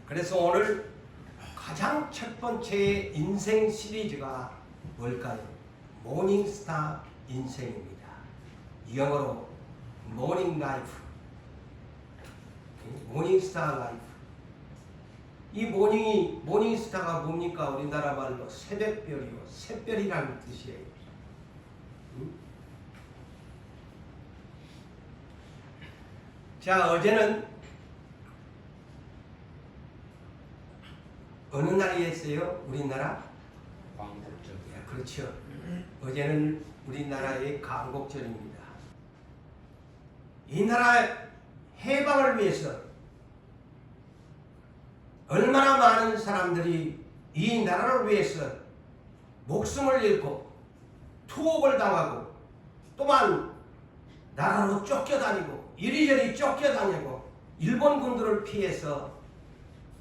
그래서 오늘 가장 첫 번째 인생 시리즈가 뭘까요? 모닝스타 인생입니다. 영어로 모닝 라이프, 모닝스타 라이프. 이 모닝스타가 뭡니까? 우리나라 말로 새벽별이요, 새별이라는 뜻이에요. 자, 어제는 어느 날이었어요? 우리나라? 광복절. 예, 그렇죠. 어제는 우리나라의 광복절입니다. 이 나라 해방을 위해서 얼마나 많은 사람들이 이 나라를 위해서 목숨을 잃고 투옥을 당하고 또한 나라로 쫓겨다니고 이리저리 쫓겨다니고 일본군들을 피해서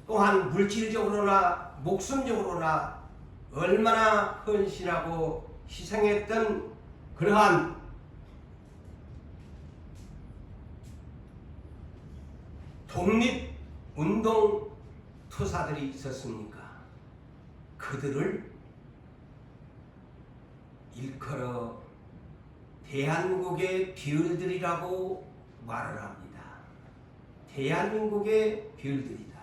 또한 물질적으로나 목숨적으로나 얼마나 헌신하고 희생했던 그러한 독립운동 투사들이 있었습니까? 그들을 일컬어 대한민국의 비율들이라고 말을 합니다. 대한민국의 비율들이다.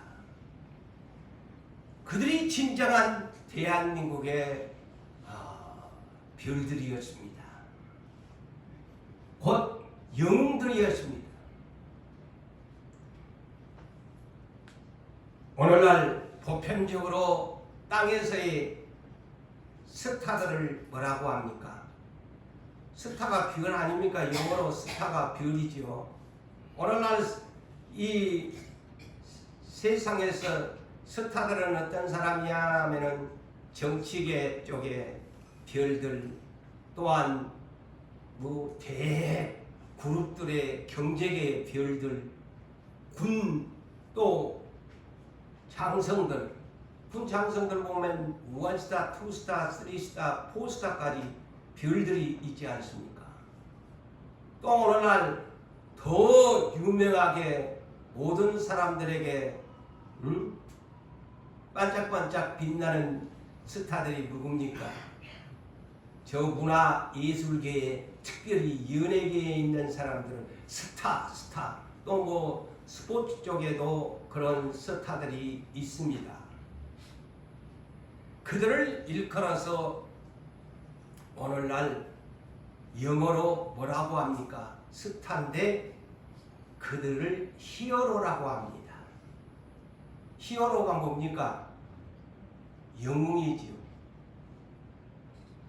그들이 진정한 대한민국의 별들이었습니다. 곧 영웅들이었습니다. 오늘날 보편적으로 땅에서의 스타들을 뭐라고 합니까? 스타가 별 아닙니까? 영어로 스타가 별이죠. 오늘날 이 세상에서 스타들은 어떤 사람이야 하면은 정치계 쪽의 별들, 또한 뭐 대그룹들의 경제계 별들, 군 또 장성들, 군 장성들 보면 1스타, 2스타, 3스타, 4스타까지 별들이 있지 않습니까? 또 오늘날 더 유명하게 모든 사람들에게 반짝반짝 빛나는 스타들이 누굽니까? 저 문화 예술계에 특별히 연예계에 있는 사람들은 스타 또 뭐 스포츠 쪽에도 그런 스타들이 있습니다. 그들을 일컬어서 오늘날 영어로 뭐라고 합니까? 스타인데 그들을 히어로라고 합니다. 히어로가 뭡니까? 영웅이지요.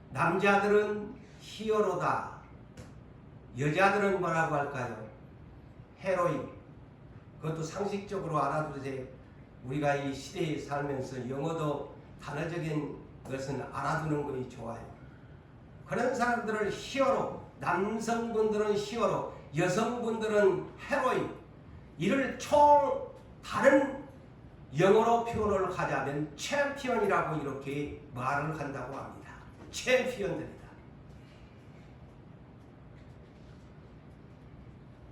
남자들은 히어로다. 여자들은 뭐라고 할까요? 헤로인. 그것도 상식적으로 알아두세요. 우리가 이 시대에 살면서 영어도 단어적인 것은 알아두는 것이 좋아요. 그런 사람들을 히어로, 남성분들은 히어로, 여성분들은 헤로인. 이를 총 다른 영어로 표현을 하자면 챔피언이라고 이렇게 말을 한다고 합니다. 챔피언들이다.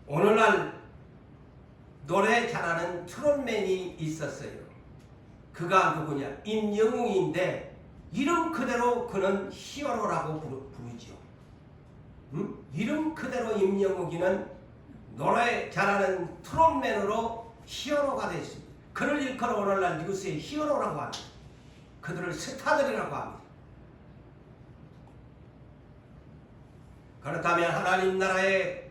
오늘날 노래 잘하는 트롯맨이 있었어요. 그가 누구냐? 임영웅인데 이름 그대로 그는 히어로라고 부르죠. 이름 그대로 임영웅이는 노래 잘하는 트롯맨으로 히어로가 됐습니다. 그를 일컬어 오늘날 뉴스의 히어로라고 합니다. 그들을 스타들이라고 합니다. 그렇다면 하나님 나라에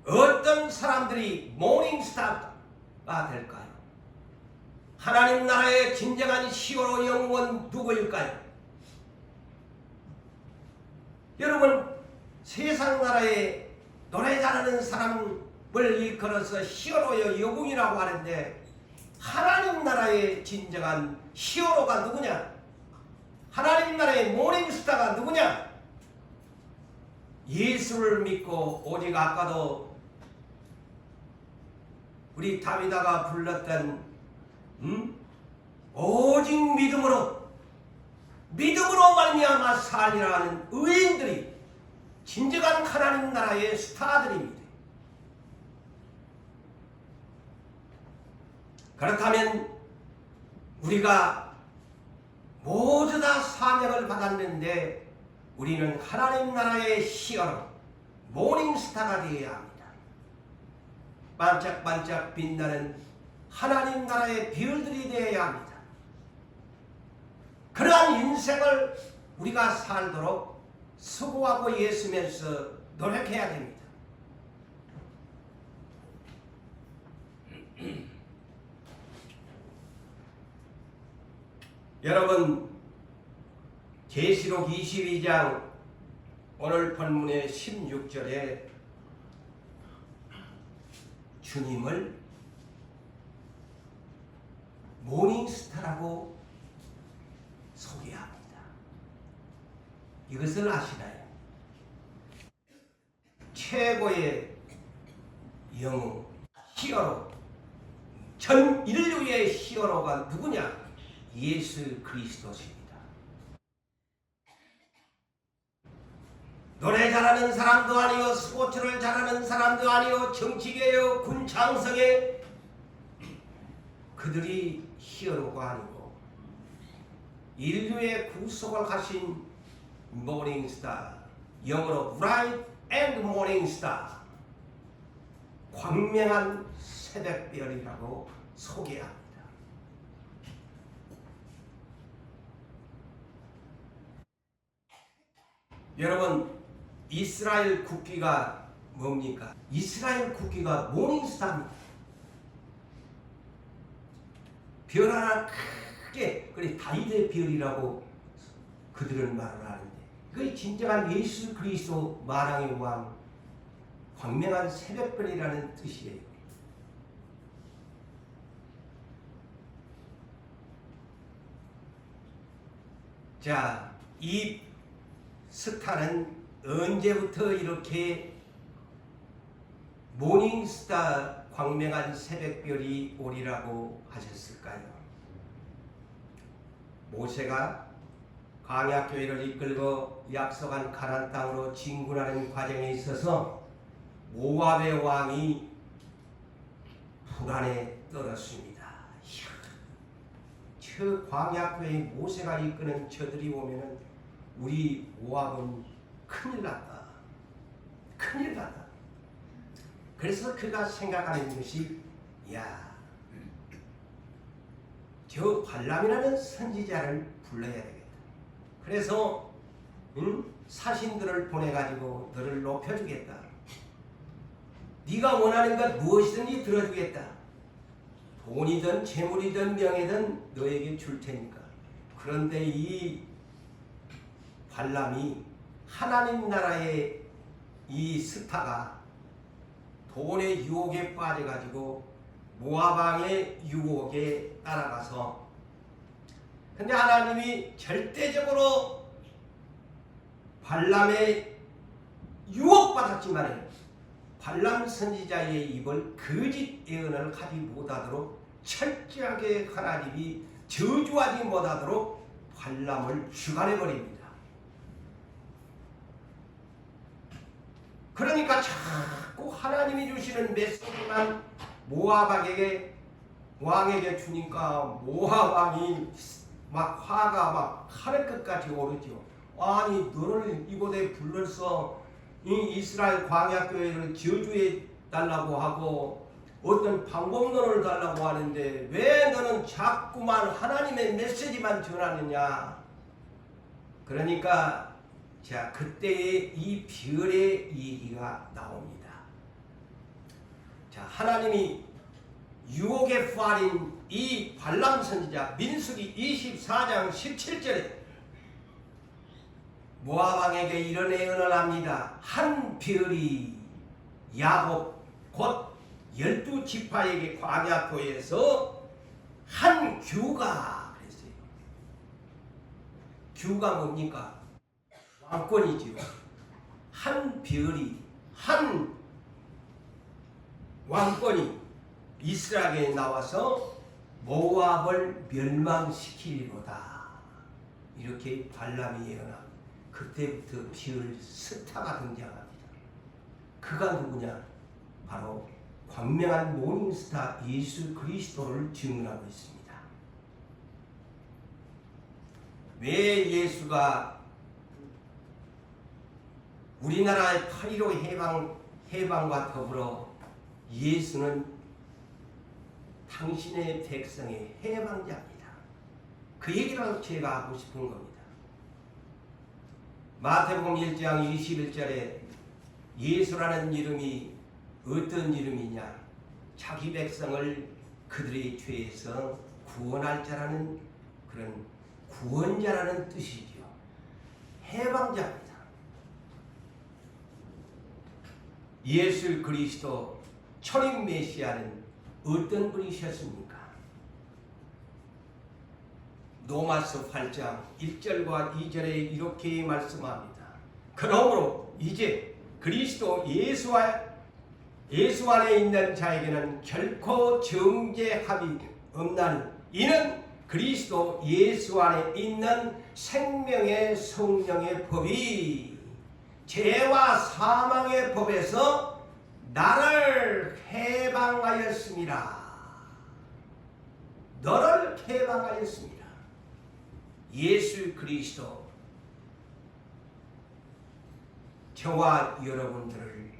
어떤 사람들이 모닝스타가 될까요? 하나님 나라의 진정한 히어로 영웅은 누구일까요? 여러분, 세상 나라에 노래 잘하는 사람을 일컬어서 히어로여 영웅이라고 하는데 하나님 나라의 진정한 히어로가 누구냐? 하나님 나라의 모닝스타가 누구냐? 예수를 믿고 오직 아까도 우리 다비다가 불렀던 오직 믿음으로 말미암아 살리라 하는 의인들이 진정한 하나님 나라의 스타들입니다. 그렇다면 우리가 모두 다 사명을 받았는데 우리는 하나님 나라의 히어로 모닝스타가 되어야 합니다. 반짝반짝 빛나는 하나님 나라의 별들이 되어야 합니다. 그러한 인생을 우리가 살도록 수고하고 애쓰면서 노력해야 됩니다. 여러분, 계시록 22장 오늘 본문의 16절에 주님을 모닝스타라고 소개합니다. 이것을 아시나요? 최고의 영웅, 히어로, 전 인류의 히어로가 누구냐? 예수 그리스도십니다. 노래 잘하는 사람도 아니요, 스포츠를 잘하는 사람도 아니요, 정치계요, 군 장성에 그들이 히어로가 아니고 인류의 구속을 하신 모닝스타, 영어로 Bright and Morning Star, 광명한 새벽별이라고 소개합니다. 여러분, 이스라엘 국기가 뭡니까? 이스라엘 국기가 모닝스타입니다. 별 하나 크게, 그래 다윗의 별이라고 그들은 말을 하는데, 그게 진정한 예수 그리스도 만왕의 왕, 광명한 새벽별이라는 뜻이에요. 자, 이 스타는 언제부터 이렇게 모닝스타, 광명한 새벽별이 오리라고 하셨을까요? 모세가 광야교회를 이끌고 약속한 가나안 땅으로 진군하는 과정에 있어서 모압의 왕이 불안에 떨었습니다. 이야, 저 광야교회 모세가 이끄는 저들이 오면은 우리 모압은 큰일 났다. 큰일 났다. 그래서 그가 생각하는 것이, 야, 저 발람이라는 선지자를 불러야 되겠다. 그래서 사신들을 보내가지고 너를 높여주겠다. 네가 원하는 것 무엇이든지 들어주겠다. 돈이든 재물이든 명예든 너에게 줄 테니까. 그런데 이 발람이 하나님 나라의 이 스타가 돈의 유혹에 빠져가지고 모압 왕의 유혹에 따라가서, 근데 하나님이 절대적으로 발람의 유혹받았지만 발람 선지자의 입을 거짓 예언을 하지 못하도록 철저하게 하나님이 저주하지 못하도록 발람을 주관해버립니다. 그러니까 자꾸 하나님이 주시는 메시지만 모압 왕에게 주니까 모압 왕이 막 화가 막 하늘 끝까지 오르죠. 아니, 너를 이곳에 불러서 이 이스라엘 광야교회를 저주해 달라고 하고 어떤 방법론을 달라고 하는데 왜 너는 자꾸만 하나님의 메시지만 전하느냐. 그러니까 자, 그때의 이 별의 얘기가 나옵니다. 자, 하나님이 유혹에 빠진 이 발람 선지자, 민수기 24장 17절에 모압 왕에게 이런 예언을 합니다. 한 별이 야곱 곧 12지파에게 광야교에서 한 규가 그랬어요. 규가 뭡니까? 왕권이지요. 한 별이, 한 왕권이 이스라엘에 나와서 모압을 멸망시키리로다. 이렇게 발람이 예언합니다. 그때부터 별 스타가 등장합니다. 그가 누구냐? 바로 광명한 모닝스타 예수 그리스도를 증언하고 있습니다. 왜 예수가 우리나라의 8.15 해방과 더불어 예수는 당신의 백성의 해방자입니다. 그 얘기를 제가 하고 싶은 겁니다. 마태복음 1장 21절에 예수라는 이름이 어떤 이름이냐? 자기 백성을 그들의 죄에서 구원할 자라는 그런 구원자라는 뜻이지요. 해방자입니다. 예수 그리스도 초림 메시아는 어떤 분이셨습니까? 로마서 8장 1절과 2절에 이렇게 말씀합니다. 그러므로 이제 그리스도 예수 안에 있는 자에게는 결코 정죄함이 없나니 이는 그리스도 예수 안에 있는 생명의 성령의 법이 죄와 사망의 법에서 나를 해방하였습니다. 너를 해방하였습니다. 예수 그리스도 저와 여러분들을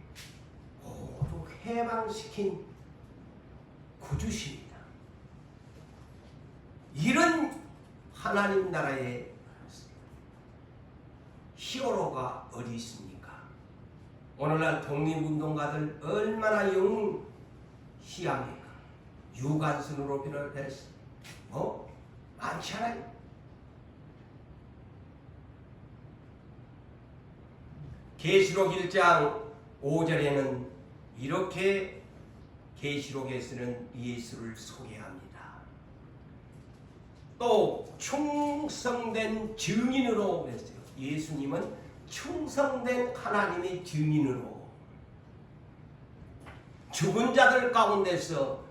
모두 해방시킨 구주십니다. 이런 하나님 나라의 히어로가 어디 있습니까? 오늘날 독립운동가들 얼마나 영시합니까? 유관순으로 비롯해서 많지 않아요? 계시록 1장 5절에는 이렇게 계시록에서는 예수를 소개합니다. 또 충성된 증인으로 그랬어요. 예수님은 충성된 하나님의 증인으로 죽은 자들 가운데서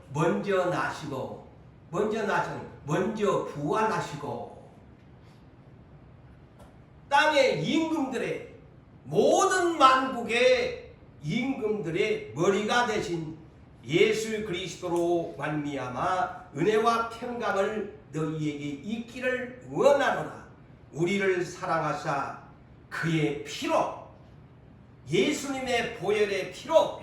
먼저 부활하시고 땅의 임금들의 모든 만국의 임금들의 머리가 되신 예수 그리스도로 말미암아 은혜와 평강을 너희에게 있기를 원하노라. 우리를 사랑하사 그의 피로 예수님의 보혈의 피로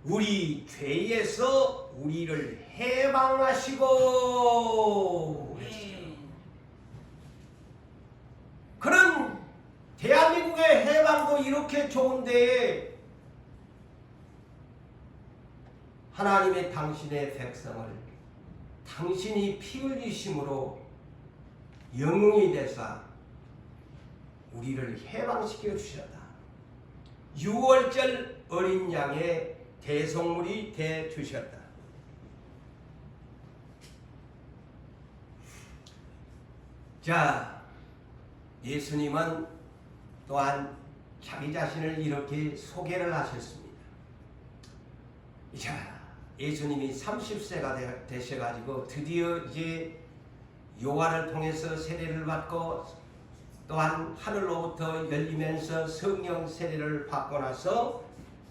우리 죄에서 우리를 해방하시고 그런 대한민국의 해방도 이렇게 좋은데 하나님의 당신의 백성을 당신이 피 흘리심으로 영웅이 되사 우리를 해방시켜 주셨다. 6월절 어린 양의 대속물이 돼 주셨다. 자, 예수님은 또한 자기 자신을 이렇게 소개를 하셨습니다. 자, 예수님이 30세가 되셔가지고 드디어 이제 요한을 통해서 세례를 받고 또한 하늘로부터 열리면서 성령 세례를 받고 나서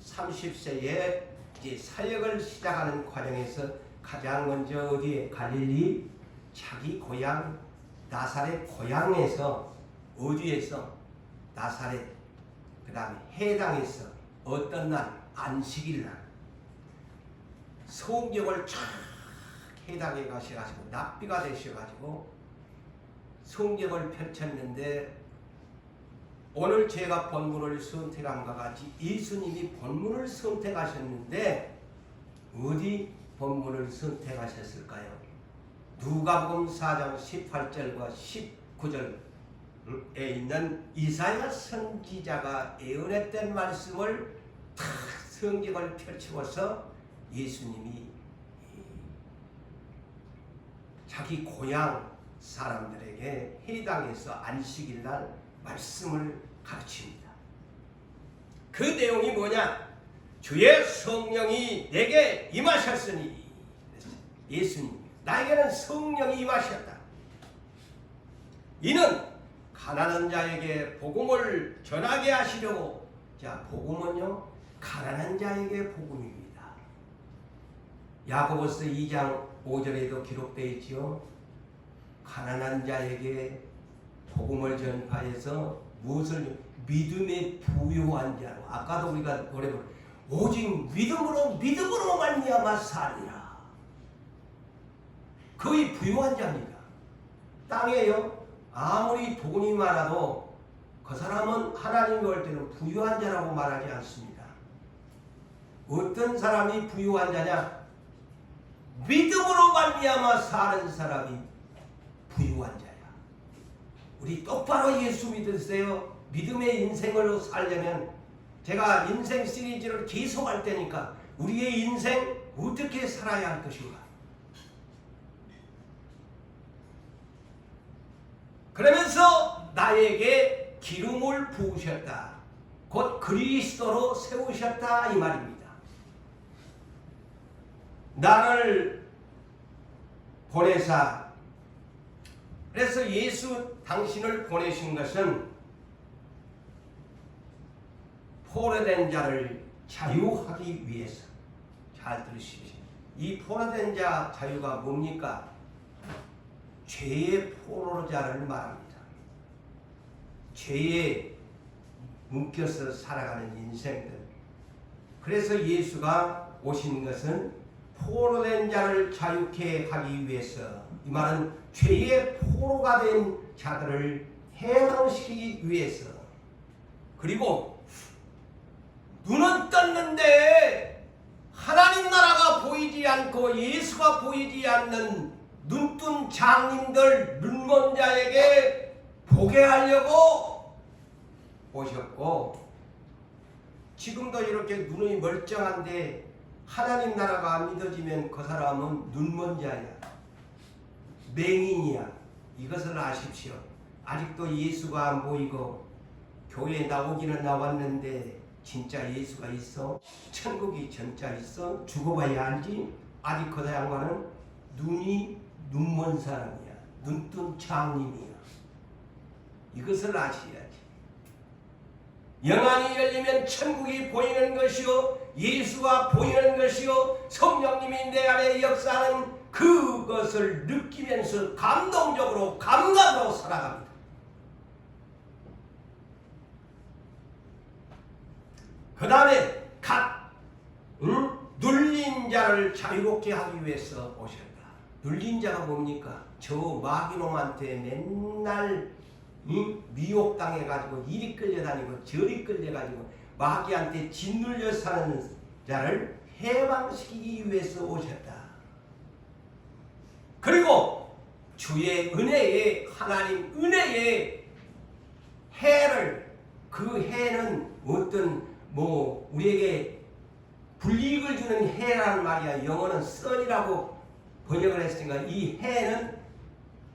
30세에 이제 사역을 시작하는 과정에서 가장 먼저 어디에 갈릴리 자기 고향 나사렛 고향에서 어디에서 나사렛 그 다음에 해당에서 어떤 날 안식일 날 성경을 쫙 해당에 가셔가지고 납비가 되셔가지고 성경을 펼쳤는데 오늘 제가 본문을 선택함과 같이 예수님이 본문을 선택하셨는데 어디 본문을 선택하셨을까요? 누가복음 4장 18절과 19절에 있는 이사야 선지자가 예언했던 말씀을 탁 성경을 펼치고서 예수님이 자기 고향 사람들에게 해당해서 안식일날 말씀을 가르칩니다. 그 내용이 뭐냐? 주의 성령이 내게 임하셨으니 예수님 나에게는 성령이 임하셨다. 이는 가난한 자에게 복음을 전하게 하시려고. 자, 복음은요 가난한 자에게 복음입니다. 야고보서 2장 5절에도 기록되어 있지요. 가난한 자에게 복음을 전파해서 무엇을 믿음에 부요한 자로, 아까도 우리가 노래 부르 오직 믿음으로 말미암아 살리라. 거의 부요한 자입니다. 땅에요 아무리 돈이 많아도 그 사람은 하나님이 올 때는 부유한 자라고 말하지 않습니다. 어떤 사람이 부유한 자냐? 믿음으로 말미암아 사는 사람이 부유한 자야. 우리 똑바로 예수 믿으세요. 믿음의 인생을 살려면, 제가 인생 시리즈를 계속 할 테니까 우리의 인생 어떻게 살아야 할 것인가. 그러면서 나에게 기름을 부으셨다. 곧 그리스도로 세우셨다 이 말입니다. 나를 보내사, 그래서 예수 당신을 보내신 것은 포로된 자를 자유하기 위해서. 잘 들으십시오. 이 포로된 자 자유가 뭡니까? 죄의 포로자를 말합니다. 죄에 묶여서 살아가는 인생들. 그래서 예수가 오신 것은 포로된 자를 자유케 하기 위해서, 이 말은 죄의 포로가 된 자들을 해방시키기 위해서. 그리고 눈은 떴는데 하나님 나라가 보이지 않고 예수가 보이지 않는 눈뜬 장님들, 눈먼 자에게 보게 하려고 오셨고, 지금도 이렇게 눈이 멀쩡한데 하나님 나라가 안 믿어지면 그 사람은 눈먼 자야, 맹인이야. 이것을 아십시오. 아직도 예수가 안 보이고 교회에 나오기는 나왔는데 진짜 예수가 있어? 천국이 진짜 있어? 죽어봐야 알지? 아직 그 양반은 눈먼 사람이야. 눈뜬 장님이야. 이것을 아셔야지. 영안이 열리면 천국이 보이는 것이요, 예수가 보이는 것이요, 성령님이 내 안에 역사하는 그것을 느끼면서 감동적으로 감각으로 살아갑니다. 그 다음에 눌린 자를 자유롭게 하기 위해서 오셨다. 눌린 자가 뭡니까? 저 마귀놈한테 맨날 미혹당해가지고 이리 끌려다니고 저리 끌려가지고 마귀한테 짓눌려 사는 자를 해방시키기 위해서 오셨다. 그리고 주의 은혜에, 하나님 은혜의 해를, 그 해는 어떤 우리에게 불이익을 주는 해라는 말이야. 영어는 sun이라고 번역을 했으니까 이 해는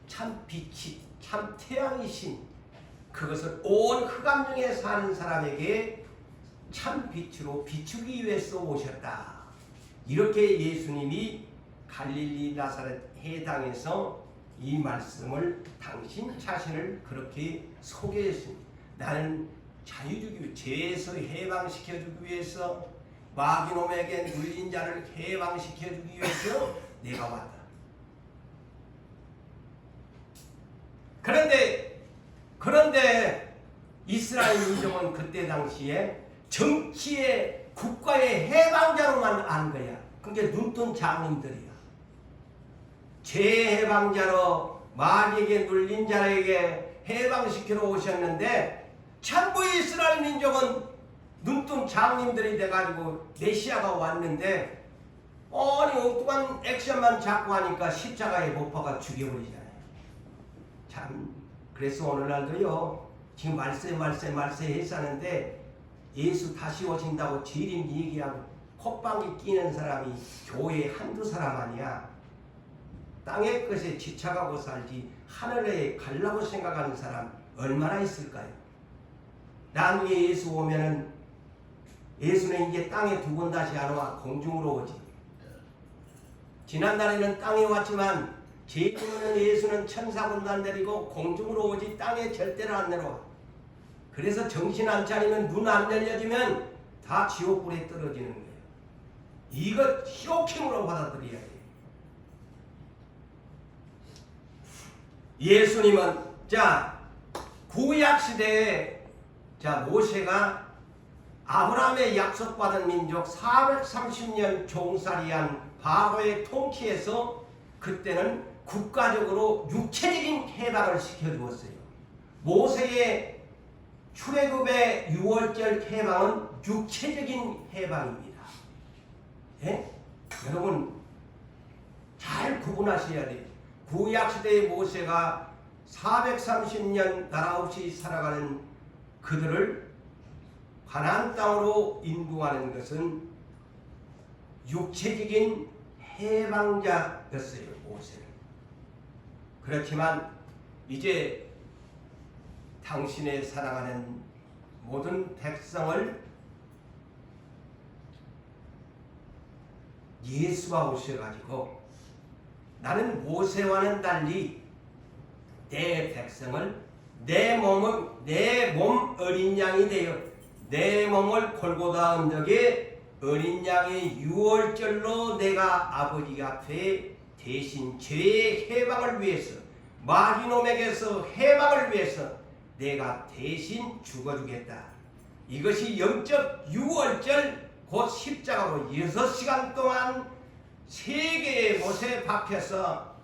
참 빛이, 참 태양이신, 그것을 온 흑암 중에 사는 사람에게 참 빛으로 비추기 위해서 오셨다. 이렇게 예수님이 갈릴리 나사렛 해당에서 이 말씀을, 당신 자신을 그렇게 소개했습니다. 나는 자유 주기 위해, 죄에서 해방시켜 주기 위해서, 마귀놈에게 눌린 자를 해방시켜 주기 위해서 내가 왔다. 그런데 이스라엘 민족은 그때 당시에 정치의, 국가의 해방자로만 안 거야. 그게 눈뜬 장님들이야. 죄 해방자로 마귀에게 눌린 자에게 해방시키러 오셨는데, 전부 이스라엘 민족은 눈뜬 장님들이 돼가지고 메시아가 왔는데, 엉뚱한 액션만 자꾸 하니까 십자가에 못 박아 죽여버리잖아요. 참, 그래서 오늘날도요, 지금 말세 했었는데, 예수 다시 오신다고 재림 얘기하고 콧방귀 끼는 사람이 교회에 한두 사람 아니야. 땅의 것에 지쳐가고 살지 하늘에 가려고 생각하는 사람 얼마나 있을까요? 나중에 예수 오면은, 예수는 이제 땅에 두 번 다시 안 와. 공중으로 오지. 지난날에는 땅에 왔지만 제일은 예수는 천사군도 안 내리고 공중으로 오지 땅에 절대로 안 내려와. 그래서 정신 안 차리면, 눈 안 열려지면 다 지옥불에 떨어지는 거예요. 이것 쇼킹으로 받아들여야 돼. 예수님은 구약 시대에 모세가 아브라함의 약속받은 민족 430년 종살이한 바로의 통치에서 그때는 국가적으로 육체적인 해방을 시켜주었어요. 모세의 출애굽의 6월절 해방은 육체적인 해방입니다. 예? 여러분 잘 구분하셔야 돼요. 구약시대의 모세가 430년 나라 없이 살아가는 그들을 가나안 땅으로 인도하는 것은 육체적인 해방자였어요. 모세는. 그렇지만 이제 당신의 사랑하는 모든 백성을 예수가 오셔가지고 나는 모세와는 달리 내 백성을 내 몸 어린 양이 되어 내 몸을 골고다 언덕에 어린 양의 유월절로 내가 아버지 앞에 대신 죄의 해방을 위해서 마귀놈에게서 해방을 위해서 내가 대신 죽어주겠다. 이것이 영적 유월절 곧 십자가로 6시간 동안 세계의 못에 박혀서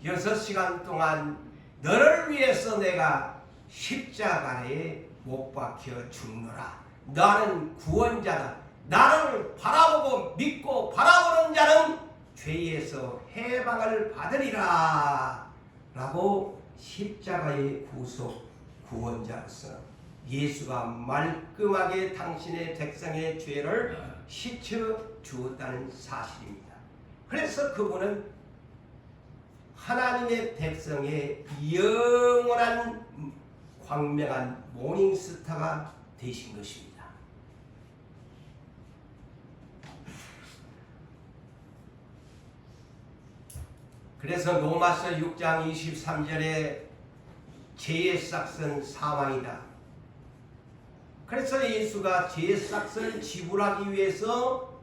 6시간 동안 너를 위해서 내가 십자가에 못 박혀 죽노라. 나는 구원자다. 나를 바라보고 믿고 바라보는 자는 죄에서 해방을 받으리라 라고 십자가의 구속 구원자로서 예수가 말끔하게 당신의 백성의 죄를 씻어 주었다는 사실입니다. 그래서 그분은 하나님의 백성의 영원한 광명한 모닝스타가 되신 것입니다. 그래서 로마서 6장 23절에 죄의 싹은 사망이다. 그래서 예수가 죄의 싹을 지불하기 위해서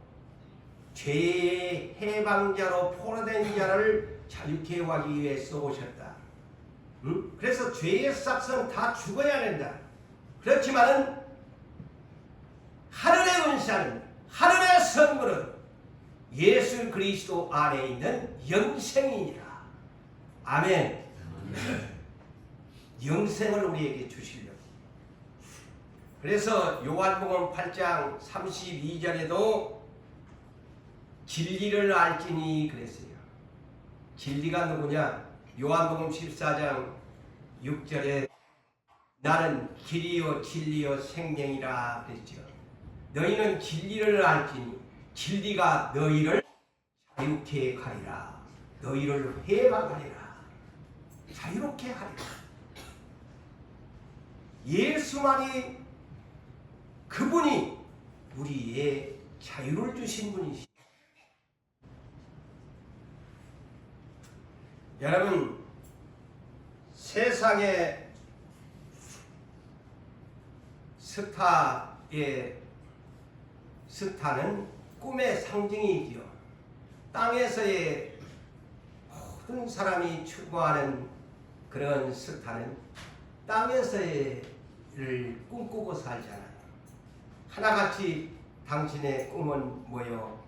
죄의 해방자로 포로된 자를 자유케 하기 위해서 오셨다. 그래서 죄의 싹은 다 죽어야 된다. 그렇지만은 하늘의 은사는 하늘의 선물은 예수 그리스도 안에 있는 영생이니라. 아멘. 영생을 우리에게 주시려고. 그래서 요한복음 8장 32절에도 진리를 알지니 그랬어요. 진리가 누구냐? 요한복음 14장 6절에 나는 길이요 진리요 생명이라 그랬죠. 너희는 진리를 알지니 진리가 너희를 자유케 하리라. 너희를 해방하리라. 자유롭게 하리라. 예수만이 그분이 우리의 자유를 주신 분이시죠. 여러분, 세상의 스타는 꿈의 상징이지요. 땅에서의 모든 사람이 추구하는 그런 스타는 땅에서의 를 꿈꾸고 살잖아요. 하나같이 당신의 꿈은 뭐요?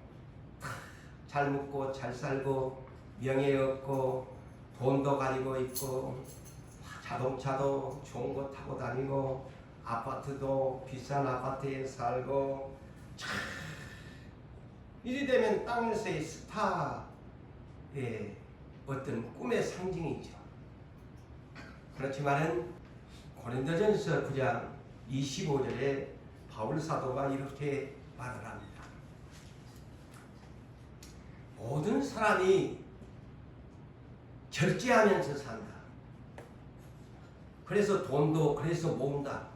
잘 먹고 잘 살고 명예 얻고 돈도 가지고 있고 자동차도 좋은 거 타고 다니고 아파트도 비싼 아파트에 살고 이리 되면 땅에서의 스타의 어떤 꿈의 상징이죠. 그렇지만은 고린도전서 9장 25절에 바울 사도가 이렇게 말을 합니다. 모든 사람이 절제하면서 산다. 그래서 돈도 그래서 모은다.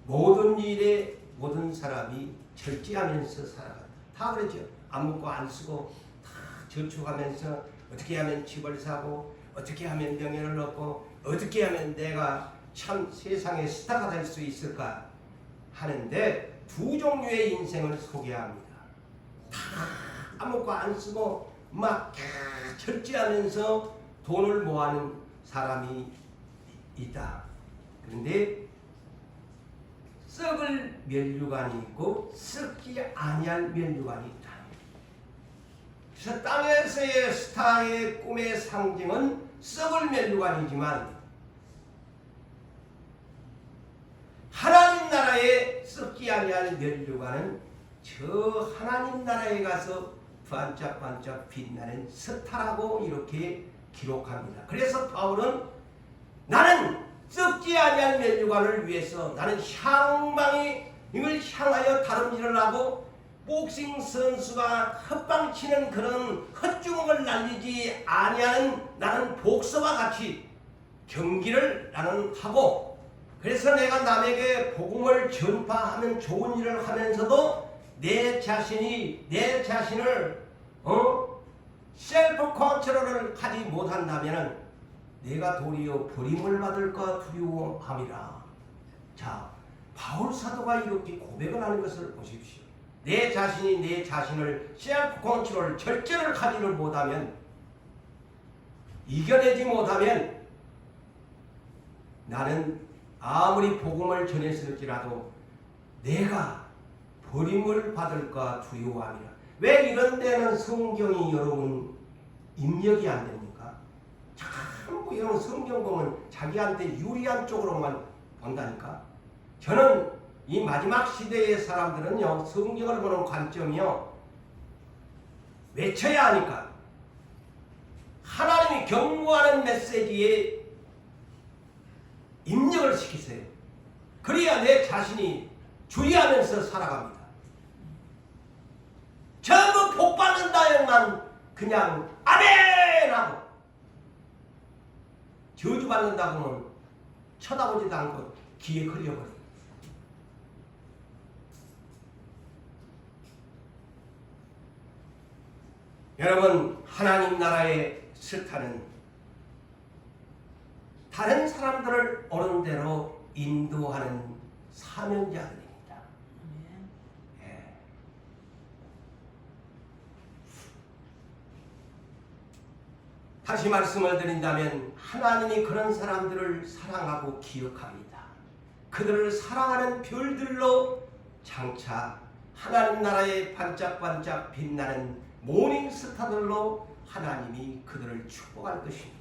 모든 일에 모든 사람이 절제하면서 살아간다. 다 그러죠. 안 먹고 안 쓰고 다 저축하면서 어떻게 하면 집을 사고 어떻게 하면 명예를 얻고 어떻게 하면 내가 참 세상의 스타가 될 수 있을까 하는데 두 종류의 인생을 소개합니다. 다 아무것도 안 쓰고 막 철저하면서 돈을 모아는 사람이 있다. 그런데 썩을 면류관이 있고 썩지 아니할 면류관이 있다. 그래서 땅에서의 스타의 꿈의 상징은 썩을 면류관이지만 하나님 나라의 썩지 아니할 면류관은 저 하나님 나라에 가서 반짝반짝 빛나는 스타라고 이렇게 기록합니다. 그래서 바울은 나는 썩지 아니할 면류관을 위해서 나는 향방이 이걸 향하여 다름질을 하고 복싱 선수가 헛방치는 그런 헛주먹을 날리지 아니하는 나는 복서와 같이 경기를 나는 하고, 그래서 내가 남에게 복음을 전파하면 좋은 일을 하면서도 내 자신을 셀프 컨트롤을 하지 못한다면 내가 도리어 버림을 받을까 두려워함이라. 자, 바울 사도가 이렇게 고백을 하는 것을 보십시오. 내 자신이 내 자신을 셀프 컨트롤 절제를 하지를 못하면, 이겨내지 못하면 나는 아무리 복음을 전했을지라도 내가 버림을 받을까 두려워함이라. 왜 이런 데는 성경이 여러분 입력이 안 됩니까? 전부 이런 성경 보면 자기한테 유리한 쪽으로만 본다니까. 저는 이 마지막 시대의 사람들은요, 성경을 보는 관점이요, 외쳐야 하니까 하나님이 경고하는 메시지에 입력을 시키세요. 그래야 내 자신이 주의하면서 살아갑니다. 전부 복받는다에만 그냥 아멘 하고, 저주받는다고는 쳐다보지도 않고 귀에 걸려버려요. 여러분, 하나님 나라의 스타는 다른 사람들을 옳은 대로 인도하는 사명자들입니다. 예. 다시 말씀을 드린다면 하나님이 그런 사람들을 사랑하고 기억합니다. 그들을 사랑하는 별들로 장차 하나님 나라의 반짝반짝 빛나는 모닝스타들로 하나님이 그들을 축복할 것입니다.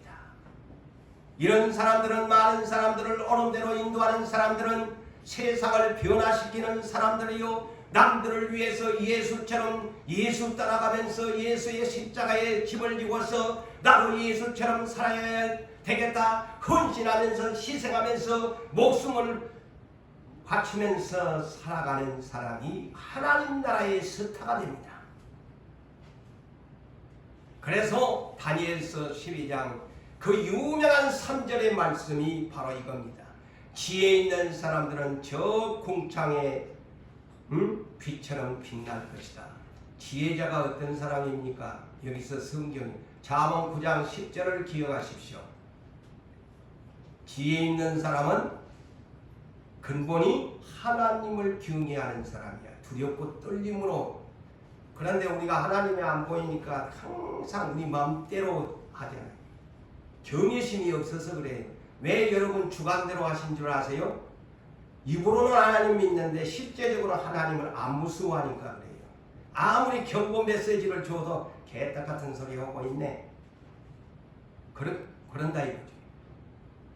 이런 사람들은, 많은 사람들을 옳은 대로 인도하는 사람들은 세상을 변화시키는 사람들이요, 남들을 위해서 예수처럼 예수 따라가면서 예수의 십자가에 짐을 지고서 나도 예수처럼 살아야 되겠다 헌신하면서 희생하면서 목숨을 바치면서 살아가는 사람이 하나님 나라의 스타가 됩니다. 그래서 다니엘서 12장 그 유명한 3절의 말씀이 바로 이겁니다. 지혜 있는 사람들은 저 궁창에 빛처럼 빛날 것이다. 지혜자가 어떤 사람입니까? 여기서 성경 잠언 9장 10절을 기억하십시오. 지혜 있는 사람은 근본이 하나님을 경외하는 사람이야. 두렵고 떨림으로. 그런데 우리가 하나님이 안 보이니까 항상 우리 마음대로 하잖아요. 경외심이 없어서 그래요. 왜 여러분 주관대로 하신 줄 아세요? 입으로는 하나님 믿는데 실제적으로 하나님을 안 무서워하니까 그래요. 아무리 경고 메시지를 줘도 개떡 같은 소리 하고 있네. 그런다 이거죠.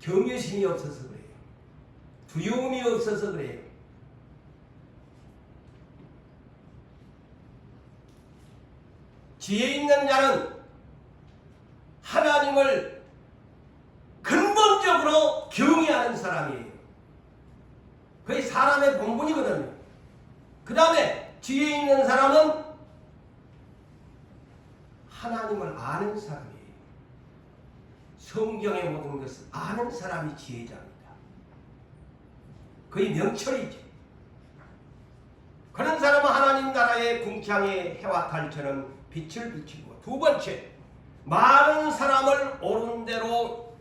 경외심이 없어서 그래요. 두려움이 없어서 그래요. 지혜 있는 자는 하나님을 근본적으로 경외하는 사람이에요. 그게 사람의 본분이거든요. 그 다음에 지혜 있는 사람은 하나님을 아는 사람이에요. 성경의 모든 것을 아는 사람이 지혜자입니다. 그게 명철이지. 그런 사람은 하나님 나라의 궁창의 해와 달처럼 빛을 비치고, 두 번째, 많은 사람을 옳은 대로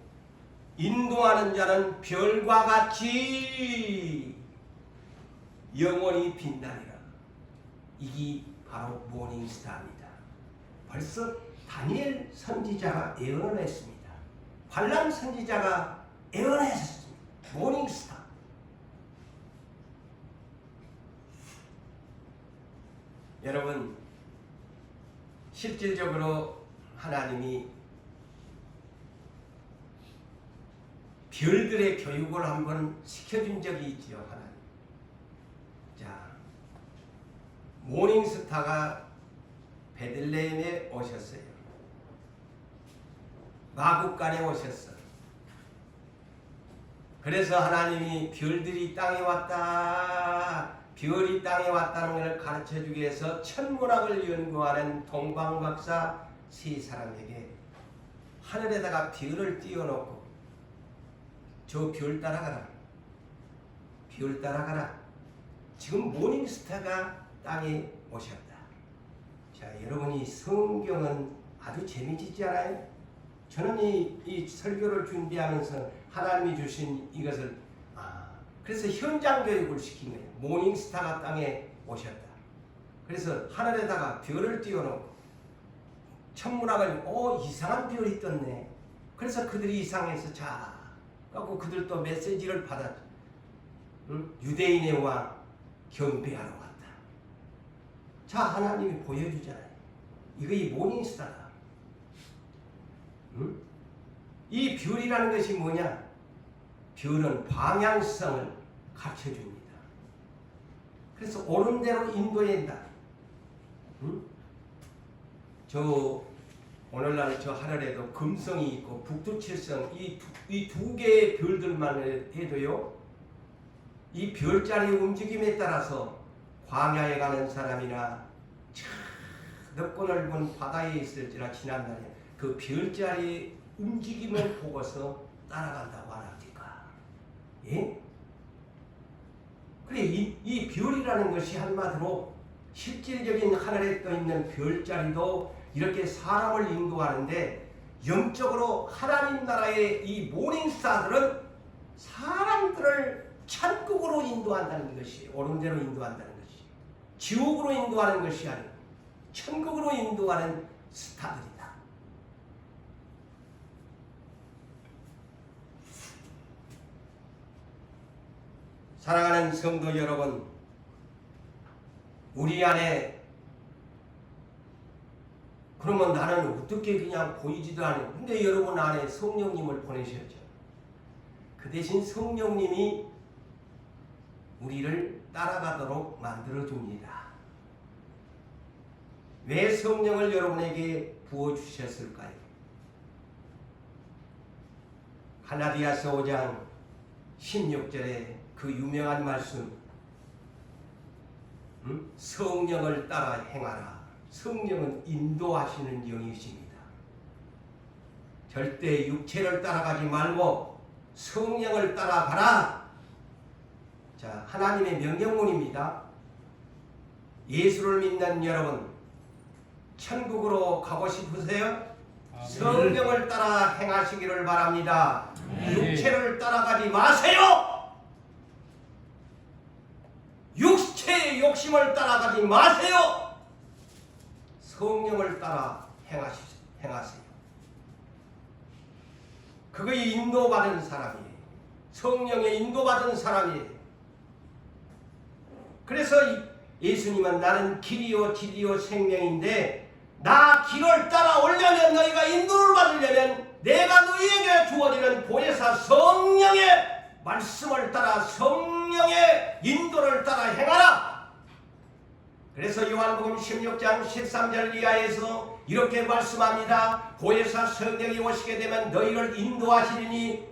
인도하는 자는 별과 같이 영원히 빛나리라. 이게 바로 모닝스타입니다. 벌써 다니엘 선지자가 예언을 했습니다. 관람 선지자가 예언했습니다. 모닝스타. 여러분, 실질적으로 하나님이 별들의 교육을 한번 시켜준 적이 있지요. 하나님. 자, 모닝스타가 베들레헴에 오셨어요. 마국간에 오셨어. 그래서 하나님이 별들이 땅에 왔다, 별이 땅에 왔다는 것을 가르쳐주기 위해서 천문학을 연구하는 동방박사 세 사람에게 하늘에다가 별을 띄워놓고 저 별 따라가라, 별 따라가라. 지금 모닝스타가 땅에 오셨다. 자, 여러분이 성경은 아주 재미지지 않아요? 저는 이 설교를 준비하면서 하나님이 주신 이것을 그래서 현장 교육을 시킨 거예요. 모닝스타가 땅에 오셨다. 그래서 하늘에다가 별을 띄워놓고 천문학을 이상한 별이 떴네. 그래서 그들이 이상해서 자 갖고 그들도 메시지를 받았죠. 응? 유대인의 왕 경배하러 왔다. 자, 하나님이 보여주잖아요. 이거 이 모닝스타다. 응? 이 별이라는 것이 뭐냐? 별은 방향성을 갖춰줍니다. 그래서 옳은 대로 인도한다. 응? 저 오늘날 저 하늘에도 금성이 있고 북두칠성 이 두 개의 별들만 해도요, 이 별자리 움직임에 따라서 광야에 가는 사람이나 넓고 넓은 바다에 있을지나 지난날에 그 별자리 움직임을 보고서 따라간다고 하나니까. 예? 그래, 이 별이라는 것이 한마디로 실질적인 하늘에 떠 있는 별자리도 이렇게 사람을 인도하는데, 영적으로 하나님 나라의 이 모닝스타들은 사람들을 천국으로 인도한다는 것이, 옳은 대로 인도한다는 것이, 지옥으로 인도하는 것이 아니고 천국으로 인도하는 스타들이다. 사랑하는 성도 여러분, 우리 안에 그러면 나는 어떻게 그냥 보이지도 않아요. 근데 여러분 안에 성령님을 보내셨죠. 그 대신 성령님이 우리를 따라가도록 만들어줍니다. 왜 성령을 여러분에게 부어주셨을까요? 갈라디아서 5장 16절에 그 유명한 말씀, 성령을 따라 행하라. 성령은 인도하시는 영이십니다. 절대 육체를 따라가지 말고 성령을 따라가라. 자, 하나님의 명령문입니다. 예수를 믿는 여러분, 천국으로 가고 싶으세요? 아멘. 성령을 따라 행하시기를 바랍니다. 아멘. 육체를 따라가지 마세요. 육체의 욕심을 따라가지 마세요. 성령을 따라 행하세요. 그거에 인도받은 사람이에요. 성령에 인도받은 사람이에요. 그래서 예수님은 나는 길이요 진리요 생명인데, 나 길을 따라오려면, 너희가 인도를 받으려면 내가 너희에게 주어지는 보혜사 성령의 말씀을 따라, 성령의 인도를 따라 행하라. 그래서 요한복음 16장 13절 이하에서 이렇게 말씀합니다. 보혜사 성령이 오시게 되면 너희를 인도하시리니.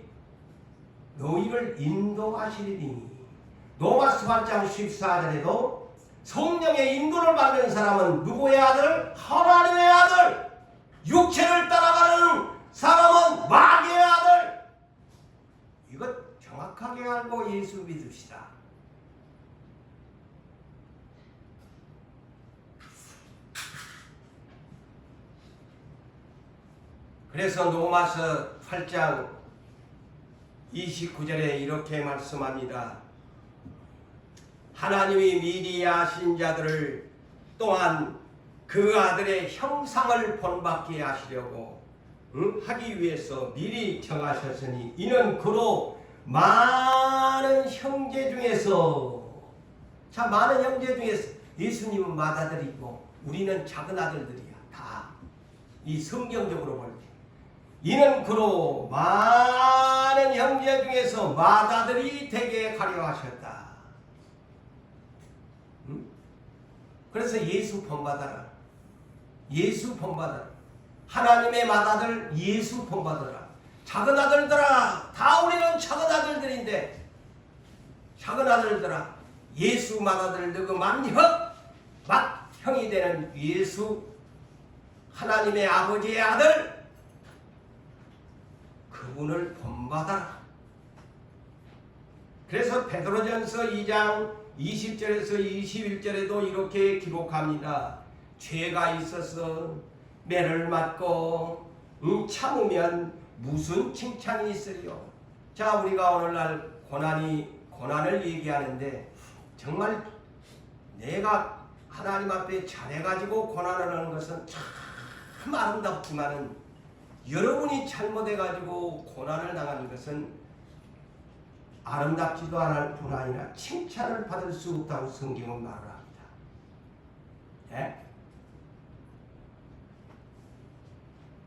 로마서 8장 14절에도 성령의 인도를 받는 사람은 누구의 아들? 하나님의 아들. 육체를 따라가는 사람은 마귀의 아들. 이것 정확하게 알고 예수 믿읍시다. 그래서 로마서 8장 29절에 이렇게 말씀합니다. 하나님이 미리 아신 자들을 또한 그 아들의 형상을 본받게 하시려고 하기 위해서 미리 정하셨으니 이는 그로 많은 형제 중에서 많은 형제 중에서 예수님은 맏아들이고 우리는 작은 아들들이야. 다 이 성경적으로 볼 때 이는 그로 많은 형제 중에서 맏아들이 되게 하려 하셨다. 그래서 예수 본받아라. 예수 본받아라. 하나님의 맏아들 예수 본받아라. 작은 아들들아, 다 우리는 작은 아들들인데 작은 아들들아, 예수 맏아들 너그 맏형이 되는 예수 하나님의 아버지의 아들 그분을 본받아라. 그래서 베드로전서 2장 20절에서 21절에도 이렇게 기록합니다. 죄가 있어서 매를 맞고 참으면 무슨 칭찬이 있으리요. 자, 우리가 오늘날 고난을 얘기하는데 정말 내가 하나님 앞에 잘해가지고 고난을 하는 것은 참 아름답지만은 여러분이 잘못해가지고 고난을 당하는 것은 아름답지도 않을 뿐 아니라 칭찬을 받을 수 없다고 성경은 말을 합니다. 예?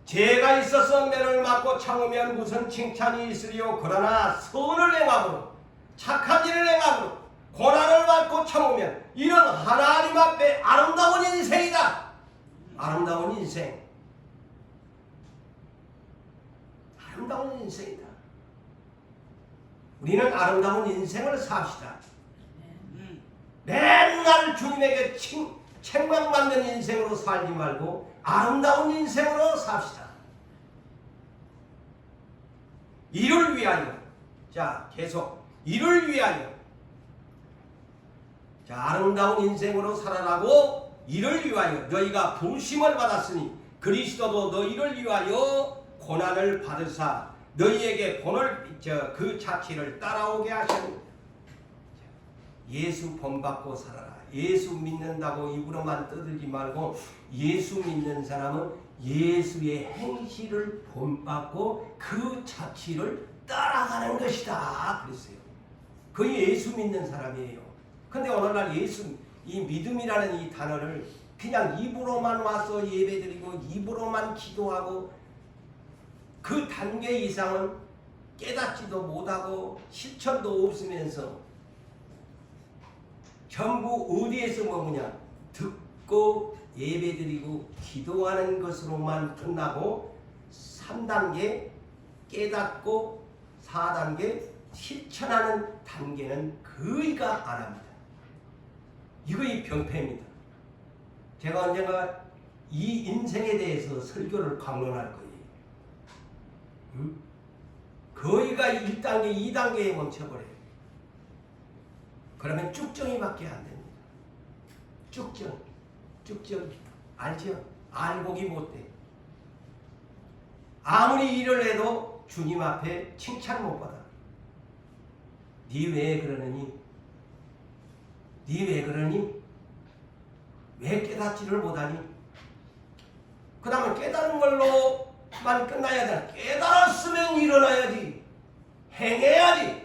죄가 있어서 매를 맞고 참으면 무슨 칭찬이 있으리요. 그러나 선을 행함으로 착한 일을 행함으로 고난을 받고 참으면 이런 하나님 앞에 아름다운 인생이다. 아름다운 인생. 아름다운 인생이다. 우리는 아름다운 인생을 삽시다. 맨날 주님에게 책망받는 인생으로 살지 말고 아름다운 인생으로 삽시다. 이를 위하여. 자, 계속 이를 위하여. 자, 아름다운 인생으로 살아나고 이를 위하여 너희가 부르심을 받았으니 그리스도도 너희를 위하여 고난을 받으사 너희에게 본을 그 자취를 따라오게 하셨느니라. 예수 본받고 살아라. 예수 믿는다고 입으로만 떠들지 말고 예수 믿는 사람은 예수의 행실을 본받고 그 자취를 따라가는 것이다. 그랬어요. 그게 예수 믿는 사람이에요. 근데 오늘날 예수, 이 믿음이라는 이 단어를 그냥 입으로만 와서 예배드리고 입으로만 기도하고 그 단계 이상은 깨닫지도 못하고 실천도 없으면서 전부 어디에서 머무냐? 듣고 예배드리고 기도하는 것으로만 끝나고 3단계 깨닫고 4단계 실천하는 단계는 거의가 안 합니다. 이거의 병폐입니다. 제가 언젠가 이 인생에 대해서 설교를 강론할 거예요. 거의가 1단계, 2단계에 멈춰버려요. 그러면 쭉정이밖에 안 됩니다. 쭉정. 알죠? 알고기 못돼. 아무리 일을 해도 주님 앞에 칭찬 못 받아. 니 왜 그러느니? 니 왜 그러니? 왜 깨닫지를 못하니? 그 다음에 깨달은 걸로만 끝나야 돼. 깨달았으면 일어나야지. 행해야지.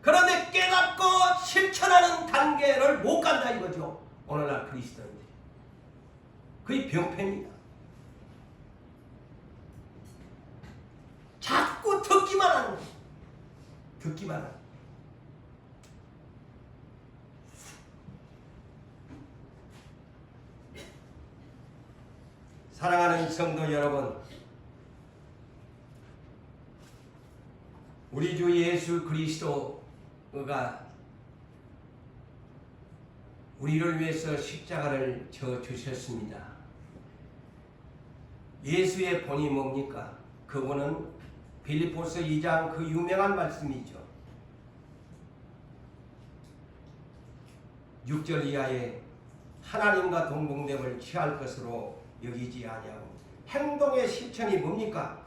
그런데 깨닫고 실천하는 단계를 못 간다 이거죠. 오늘날 그리스도인들. 그게 병폐입니다. 자꾸 듣기만 하는 거예요. 듣기만 하는 거예요. 사랑하는 성도 여러분, 우리 주 예수 그리스도가 우리를 위해서 십자가를 져 주셨습니다. 예수의 본이 뭡니까? 그분은 빌립보서 2장 그 유명한 말씀이죠. 6절 이하에 하나님과 동등됨을 취할 것으로 여기지 아니하고 행동의 실천이 뭡니까?